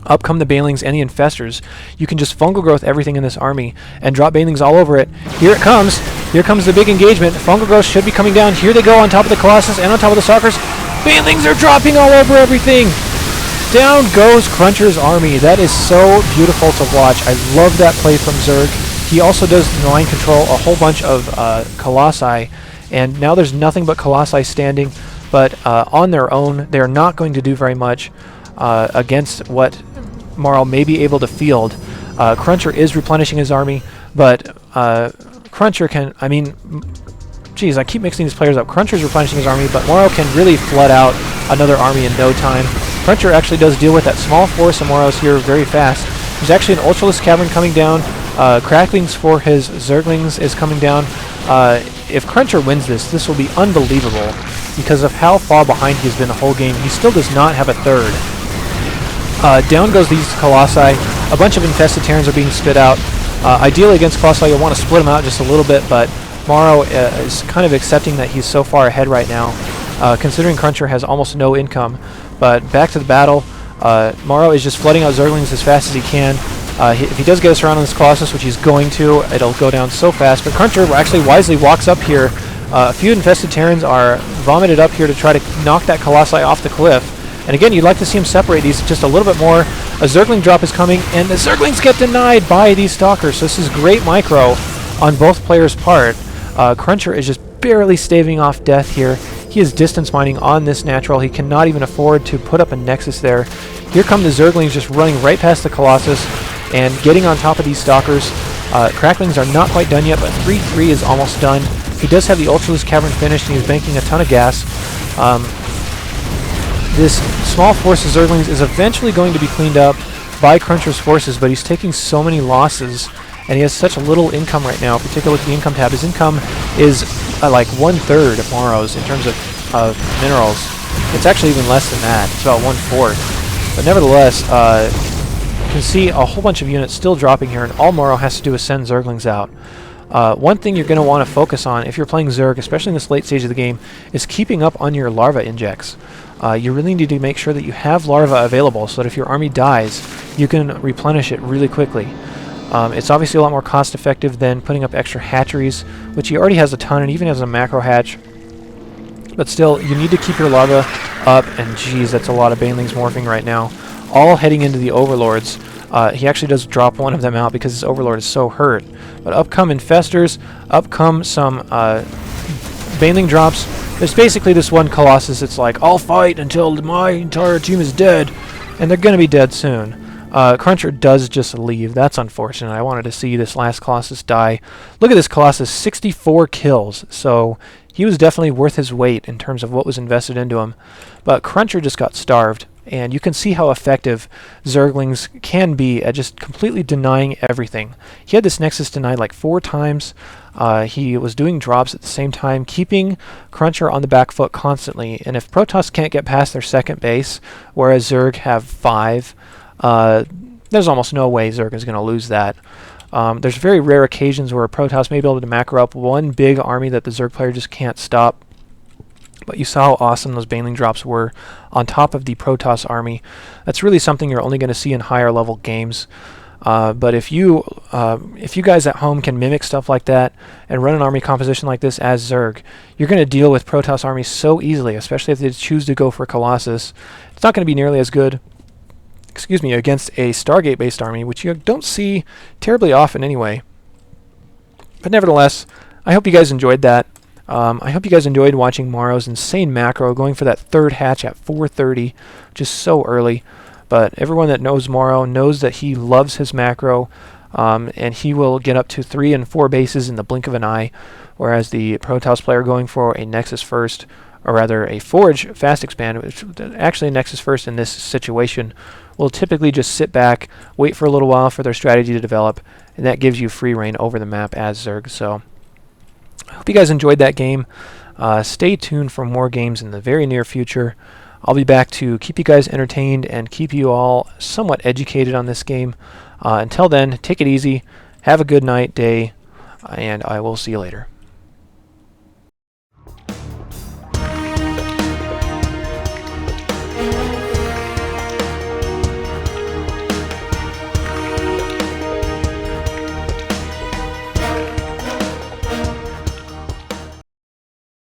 Up come the Banelings and the Infestors. You can just fungal growth everything in this army and drop Banelings all over it. Here it comes. Here comes the big engagement. Fungal growth should be coming down. Here they go on top of the Colossus and on top of the Stalkers. Banelings are dropping all over everything. Down goes Cruncher's army. That is so beautiful to watch. I love that play from Zerg. He also does line control a whole bunch of Colossi, and now there's nothing but Colossi standing, but on their own, they're not going to do very much against what mouzMorroW may be able to field. Cruncher is replenishing his army, but Cruncher can, I mean, geez, I keep mixing these players up. Cruncher's replenishing his army, but mouzMorroW can really flood out another army in no time. Cruncher actually does deal with that small force of mouzMorrow's here very fast. There's actually an Ultralisk Cavern coming down. Cracklings for his Zerglings is coming down. If Cruncher wins this, this will be unbelievable because of how far behind he's been the whole game. He still does not have a third. Down goes these Colossi. A bunch of infested Terrans are being spit out. Ideally against Colossi, you'll want to split them out just a little bit, but mouzMorroW is kind of accepting that he's so far ahead right now, considering Cruncher has almost no income. But back to the battle. mouzMorroW is just flooding out Zerglings as fast as he can. If he does get us around on this Colossus, which he's going to, it'll go down so fast. But Cruncher actually wisely walks up here. A few infested Terrans are vomited up here to try to knock that Colossi off the cliff. And again, you'd like to see him separate these just a little bit more. A Zergling drop is coming, and the Zerglings get denied by these Stalkers. So this is great micro on both players' part. Cruncher is just barely staving off death here. He is distance mining on this natural. He cannot even afford to put up a Nexus there. Here come the Zerglings just running right past the Colossus and getting on top of these Stalkers. Cracklings are not quite done yet, but 3-3 is almost done. He does have the Ultralisk Cavern finished, and he's banking a ton of gas. This small force of Zerglings is eventually going to be cleaned up by Cruncher's forces, but he's taking so many losses, and he has such a little income right now. Particularly with the income tab, his income is like 1/3 of mouzMorrow's in terms of minerals. It's actually even less than that. It's about 1/4. But nevertheless, you can see a whole bunch of units still dropping here, and all mouzMorroW has to do is send Zerglings out. One thing you're going to want to focus on if you're playing Zerg, especially in this late stage of the game, is keeping up on your larva injects. You really need to make sure that you have larva available so that if your army dies, you can replenish it really quickly. It's obviously a lot more cost effective than putting up extra hatcheries, which he already has a ton and even has a macro hatch. But still, you need to keep your larva up, and geez, that's a lot of Banelings morphing right now. All heading into the Overlords. He actually does drop one of them out because his Overlord is so hurt. But up come Infestors, up come some Baneling drops. There's basically this one Colossus. It's like, I'll fight until my entire team is dead, and they're going to be dead soon. Cruncher does just leave. That's unfortunate. I wanted to see this last Colossus die. Look at this Colossus, 64 kills. So he was definitely worth his weight in terms of what was invested into him. But Cruncher just got starved. And you can see how effective Zerglings can be at just completely denying everything. He had this Nexus denied like 4 times. He was doing drops at the same time, keeping Cruncher on the back foot constantly. And if Protoss can't get past their second base, whereas Zerg have 5, there's almost no way Zerg is going to lose that. There's very rare occasions where Protoss may be able to macro up one big army that the Zerg player just can't stop. But you saw how awesome those Baneling drops were on top of the Protoss army. That's really something you're only going to see in higher level games. But if you guys at home can mimic stuff like that and run an army composition like this as Zerg, you're going to deal with Protoss armies so easily, especially if they choose to go for Colossus. It's not going to be nearly as good, against a Stargate-based army, which you don't see terribly often anyway. But nevertheless, I hope you guys enjoyed that. I hope you guys enjoyed watching mouzMorrow's insane macro, going for that third hatch at 4:30, just so early. But everyone that knows mouzMorroW knows that he loves his macro, and he will get up to 3 and 4 bases in the blink of an eye, whereas the Protoss player going for a Nexus first, or rather a Forge fast expand, which actually a Nexus first in this situation, will typically just sit back, wait for a little while for their strategy to develop, and that gives you free reign over the map as Zerg. So I hope you guys enjoyed that game. Stay tuned for more games in the very near future. I'll be back to keep you guys entertained and keep you all somewhat educated on this game. Until then, take it easy, have a good night, day, and I will see you later.